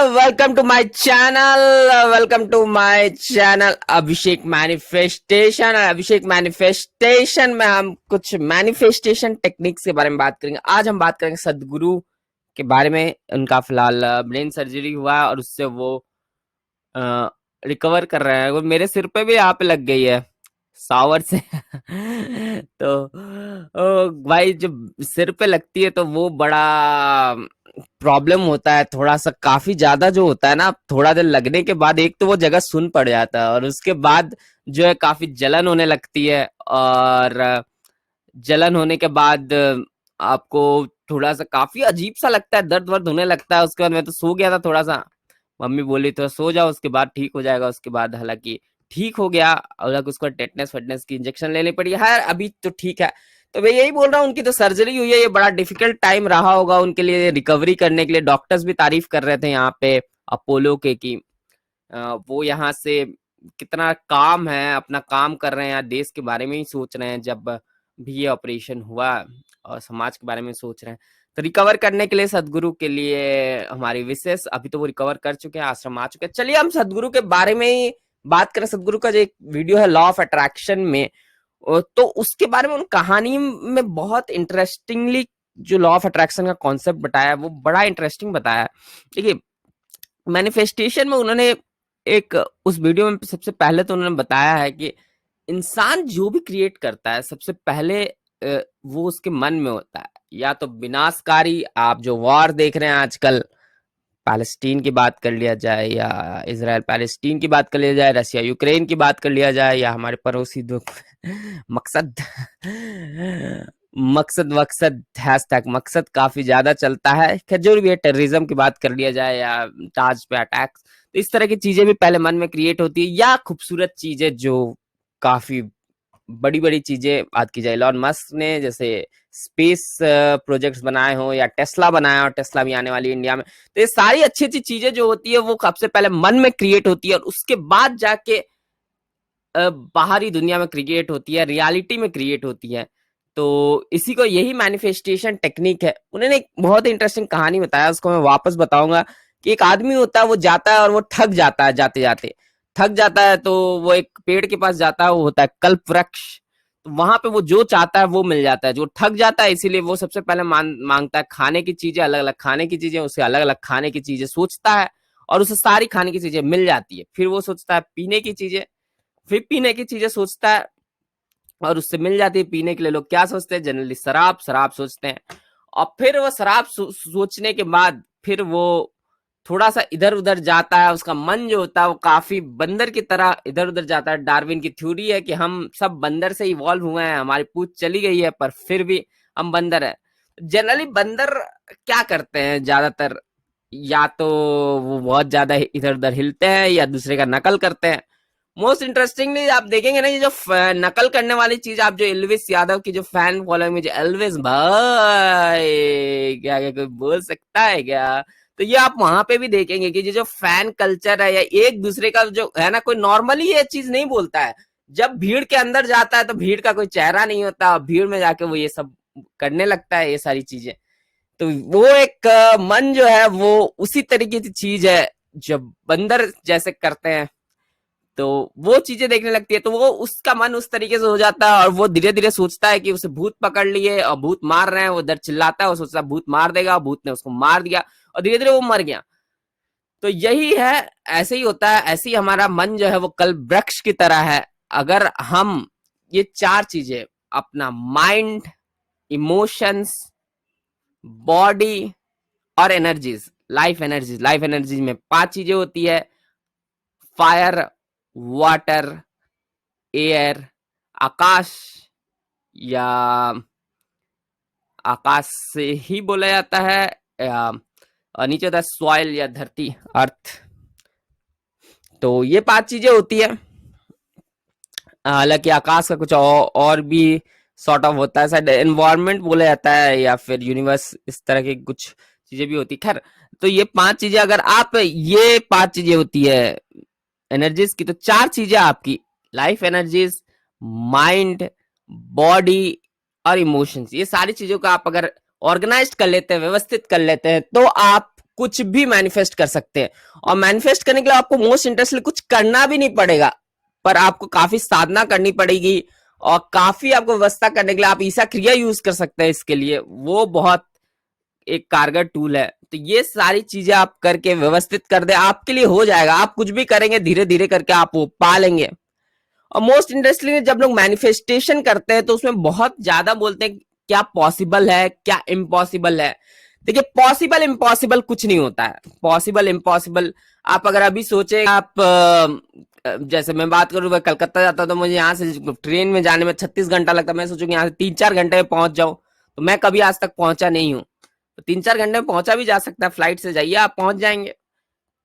Welcome to my channel Abhishek manifestation. Abhishek manifestation में हम कुछ मैनिफेस्टेशन टेक्निक्स के बारे में बात करेंगे। आज हम बात करेंगे सदगुरु के बारे में। उनका फिलहाल ब्रेन सर्जरी हुआ और उससे वो रिकवर कर रहे हैं। वो मेरे सिर पे भी यहाँ पे लग गई है सावर से तो भाई जब सिर पे लगती है तो वो बड़ा प्रॉब्लम होता है, थोड़ा सा काफी ज्यादा जो होता है ना। थोड़ा देर लगने के बाद एक तो वो जगह सुन पड़ जाता है और उसके बाद जो है काफी जलन होने लगती है। और जलन होने के बाद आपको थोड़ा सा काफी अजीब सा लगता है, दर्द वर्द होने लगता है। उसके बाद मैं तो सो गया था थोड़ा सा, मम्मी बोली तो सो जाओ, उसके बाद ठीक हो जाएगा। उसके बाद हालांकि ठीक हो गया और उसको टेटनस फेटनेस की इंजेक्शन लेनी पड़ी है। अभी तो ठीक है। तो मैं यही बोल रहा हूँ, उनकी तो सर्जरी हुई है, ये बड़ा डिफिकल्ट टाइम रहा होगा उनके लिए रिकवरी करने के लिए। डॉक्टर्स भी तारीफ कर रहे थे यहाँ पे अपोलो के की वो यहाँ से कितना काम है, अपना काम कर रहे हैं, देश के बारे में ही सोच रहे हैं जब भी ये ऑपरेशन हुआ और समाज के बारे में सोच रहे हैं। तो रिकवर करने के लिए सदगुरु के लिए हमारी विशेष, अभी तो वो रिकवर कर चुके हैं, आश्रम आ चुके हैं। चलिए हम सदगुरु के बारे में ही बात करें। सदगुरु का जो एक वीडियो है लॉ ऑफ अट्रैक्शन में, तो उसके बारे में उन कहानी में बहुत इंटरेस्टिंगली जो लॉ ऑफ अट्रैक्शन का कॉन्सेप्ट बताया है वो बड़ा इंटरेस्टिंग बताया है। देखिए मैनिफेस्टेशन में उन्होंने एक उस वीडियो में सबसे पहले तो उन्होंने बताया है कि इंसान जो भी क्रिएट करता है सबसे पहले वो उसके मन में होता है। या तो विनाशकारी, आप जो वॉर देख रहे हैं आजकल, पैलेस्टीन की बात कर लिया जाए या इजराइल पैलेस्टीन की बात कर लिया जाए, रसिया यूक्रेन की बात कर लिया जाए, या हमारे पड़ोसी दो मकसद मकसद मकसद हैशटैग मकसद काफी ज्यादा चलता है। खैर जो भी है, टेररिज्म की बात कर लिया जाए या ताज पे अटैक्स, तो इस तरह की चीजें भी पहले मन में क्रिएट होती है। या खूबसूरत चीजें जो काफी बड़ी बड़ी चीजें बात की जाए, एलन मस्क ने जैसे स्पेस प्रोजेक्ट्स बनाए हो या टेस्ला बनाया हो, टेस्ला भी आने वाली है इंडिया में। तो ये सारी अच्छी अच्छी चीजें जो होती है वो सबसे पहले मन में क्रिएट होती है और उसके बाद जाके बाहरी दुनिया में क्रिएट होती है, रियलिटी में क्रिएट होती है। तो इसी को यही मैनिफेस्टेशन टेक्निक है। उन्होंने एक बहुत इंटरेस्टिंग कहानी बताया, उसको मैं वापस बताऊंगा। कि एक आदमी होता है, वो जाता है और वो थक जाता है, जाते जाते थक जाता है। तो वो एक पेड़ के पास जाता है, वो होता है कल्प वृक्ष। तो वहां पे वो जो चाहता है वो मिल जाता है। जो थक जाता है इसीलिए वो सबसे पहले मांगता है खाने की चीजें, अलग अलग खाने की चीजें, उसे अलग अलग खाने की चीजें सोचता है और उसे सारी खाने की चीजें मिल जाती है। फिर वो सोचता है पीने की चीजें, फिर पीने की चीजें सोचता है और उससे मिल जाती है। पीने के लिए लोग क्या सोचते हैं, जनरली शराब, शराब सोचते हैं। और फिर वो शराब सोचने के बाद फिर वो थोड़ा सा इधर उधर जाता है। उसका मन जो होता है वो काफी बंदर की तरह इधर उधर जाता है। डार्विन की थ्योरी है कि हम सब बंदर से इवॉल्व हुए हैं, हमारी पूंछ चली गई है पर फिर भी हम बंदर है। जनरली बंदर क्या करते हैं ज्यादातर, या तो वो बहुत ज्यादा इधर उधर हिलते हैं या दूसरे का नकल करते हैं। मोस्ट इंटरेस्टिंगली आप देखेंगे ना, ये जो नकल करने वाली चीज, आप जो एल्विस यादव की जो फैन फॉलोइंग में, जो एल्विस भाई क्या क्या कोई बोल सकता है क्या, तो ये आप वहां पे भी देखेंगे कि ये जो फैन कल्चर है या एक दूसरे का जो है ना, कोई नॉर्मली ये चीज नहीं बोलता है। जब भीड़ के अंदर जाता है तो भीड़ का कोई चेहरा नहीं होता, भीड़ में जाके वो ये सब करने लगता है, ये सारी चीजें। तो वो एक मन जो है वो उसी तरीके की चीज है, जब बंदर जैसे करते हैं तो वो चीजें देखने लगती है। तो वो उसका मन उस तरीके से हो जाता है और वो धीरे धीरे सोचता है कि उसे भूत पकड़ लिए और भूत मार रहे हैं। वो डर चिल्लाता है, वो सोचता है भूत मार देगा, भूत ने उसको मार दिया और धीरे धीरे वो मर गया। तो यही है, ऐसे ही होता है। ऐसे ही हमारा मन जो है वो कल वृक्ष की तरह है। अगर हम ये चार चीजें, अपना माइंड, इमोशंस, बॉडी और एनर्जीज, लाइफ एनर्जीज में पांच चीजें होती है: फायर, वाटर, एयर, आकाश, या आकाश से ही बोला जाता है, या और नीचे होता है सॉइल या धरती, अर्थ। तो ये पांच चीजें होती है। हालांकि आकाश का कुछ और भी सॉर्ट ऑफ होता है, शायद एनवायरनमेंट बोला जाता है या फिर यूनिवर्स, इस तरह की कुछ चीजें भी होती है। खैर, तो ये पांच चीजें, अगर आप ये पांच चीजें होती है एनर्जीज की, तो चार चीजें आपकी लाइफ एनर्जीज, माइंड, बॉडी और इमोशंस, ये सारी चीजों का आप अगर ऑर्गेनाइज कर लेते हैं, व्यवस्थित कर लेते हैं, तो आप कुछ भी मैनिफेस्ट कर सकते हैं। और मैनिफेस्ट करने के लिए आपको मोस्ट इंटरेस्टली कुछ करना भी नहीं पड़ेगा, पर आपको काफी साधना करनी पड़ेगी और काफी आपको व्यवस्था करने के लिए आप ईसा क्रिया यूज कर सकते हैं इसके लिए, वो बहुत एक कारगर टूल है। तो ये सारी चीजें आप करके व्यवस्थित कर दे, आपके लिए हो जाएगा। आप कुछ भी करेंगे धीरे धीरे करके आप वो पा लेंगे। और मोस्ट इंटरेस्टिंग जब लोग मैनिफेस्टेशन करते हैं तो उसमें बहुत ज्यादा बोलते हैं क्या पॉसिबल है क्या इम्पॉसिबल है। देखिए पॉसिबल इम्पॉसिबल कुछ नहीं होता है। पॉसिबल इम्पॉसिबल आप अगर अभी सोचे, आप जैसे मैं बात करूं, मैं कलकत्ता जाता तो मुझे यहाँ से ट्रेन में जाने में 36 घंटा लगता, मैं सोचूंगी यहाँ से 3-4 घंटे में पहुंच जाऊं, तो मैं कभी आज तक पहुंचा नहीं हूँ। तो 3-4 घंटे में पहुंचा भी जा सकता है, फ्लाइट से जाइए आप पहुंच जाएंगे।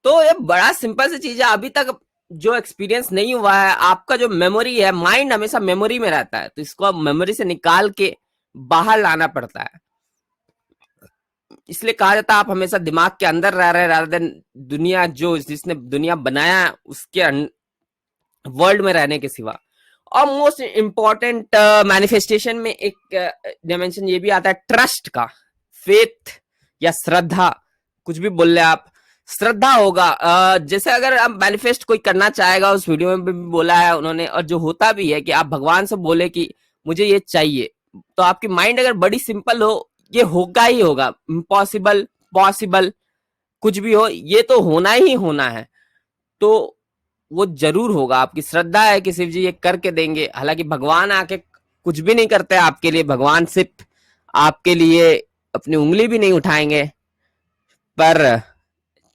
तो ये बड़ा सिंपल सी चीज है। अभी तक जो एक्सपीरियंस नहीं हुआ है, आपका जो मेमोरी है, माइंड हमेशा मेमोरी में रहता है, तो इसको आप मेमोरी से निकाल के बाहर लाना पड़ता है। इसलिए कहा जाता है आप हमेशा दिमाग के अंदर रह रहे रादर देन दुनिया, जो जिसने दुनिया बनाया उसके वर्ल्ड में रहने के सिवा। और मोस्ट इंपॉर्टेंट मैनिफेस्टेशन में एक डायमेंशन ये भी आता है ट्रस्ट का, फेथ या श्रद्धा, कुछ भी बोल रहे आप, श्रद्धा होगा। जैसे अगर आप मैनिफेस्ट कोई करना चाहेगा, उस वीडियो में भी बोला है उन्होंने, और जो होता भी है कि आप भगवान से बोले कि मुझे ये चाहिए, तो आपकी माइंड अगर बड़ी सिंपल हो, ये होगा ही होगा। इम्पॉसिबल पॉसिबल कुछ भी हो, ये तो होना ही होना है, तो वो जरूर होगा। आपकी श्रद्धा है कि शिव जी ये करके देंगे। हालांकि भगवान आके कुछ भी नहीं करते आपके लिए, भगवान सिर्फ आपके लिए अपनी उंगली भी नहीं उठाएंगे, पर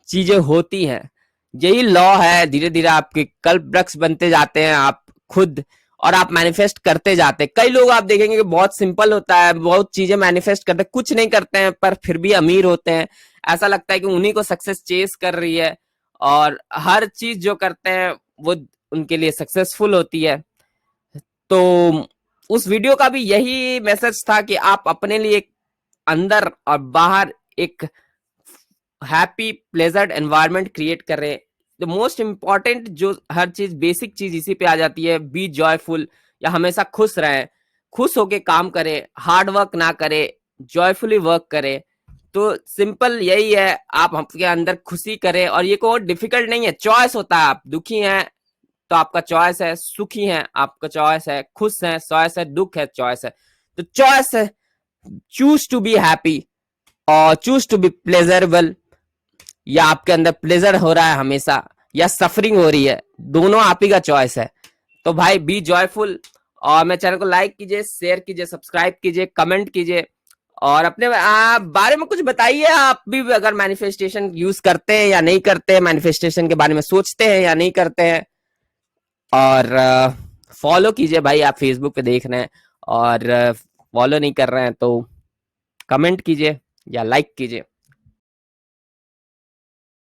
चीजें होती हैं। यही लॉ है, धीरे धीरे आपके कल्प वृक्ष बनते जाते हैं आप खुद, और आप मैनिफेस्ट करते जाते हैं। कई लोग आप देखेंगे कि बहुत सिंपल होता है, बहुत चीजें मैनिफेस्ट करते हैं, कुछ नहीं करते हैं, पर फिर भी अमीर होते हैं। ऐसा लगता है कि उन्हीं को सक्सेस चेस कर रही है, और हर चीज जो करते हैं वो उनके लिए सक्सेसफुल होती है। तो उस वीडियो का भी यही मैसेज था कि आप अपने लिए अंदर और बाहर एक हैप्पी प्लेजेंट एनवायरनमेंट क्रिएट कर रहे हैं। द मोस्ट इंपॉर्टेंट जो हर चीज बेसिक चीज इसी पे आ जाती है, बी जॉयफुल, या हमेशा खुश रहें, खुश होके काम करें, हार्ड वर्क ना करें, जॉयफुली वर्क करें। तो सिंपल यही है, आप आपके अंदर खुशी करें, और ये कोई डिफिकल्ट नहीं है, चॉइस होता है। आप दुखी हैं तो आपका चॉइस है, सुखी हैं आपका चॉइस है, खुश हैं चॉइस है, दुख है चॉइस है। तो चॉइस है, चूज टू बी हैप्पी और चूज टू बी प्लेजरेबल, या आपके अंदर प्लेजर हो रहा है हमेशा, या सफरिंग हो रही है, दोनों आप ही का चॉइस है। तो भाई बी जॉयफुल, और मेरे चैनल को लाइक कीजिए, शेयर कीजिए, सब्सक्राइब कीजिए, कमेंट कीजिए, और अपने बारे में कुछ बताइए। आप भी अगर मैनिफेस्टेशन यूज करते हैं या नहीं करते हैं, मैनिफेस्टेशन के बारे में सोचते हैं या नहीं करते हैं। और फॉलो कीजिए भाई, आप फेसबुक पे देख रहे हैं और फॉलो नहीं कर रहे हैं तो कमेंट कीजिए या लाइक कीजिए।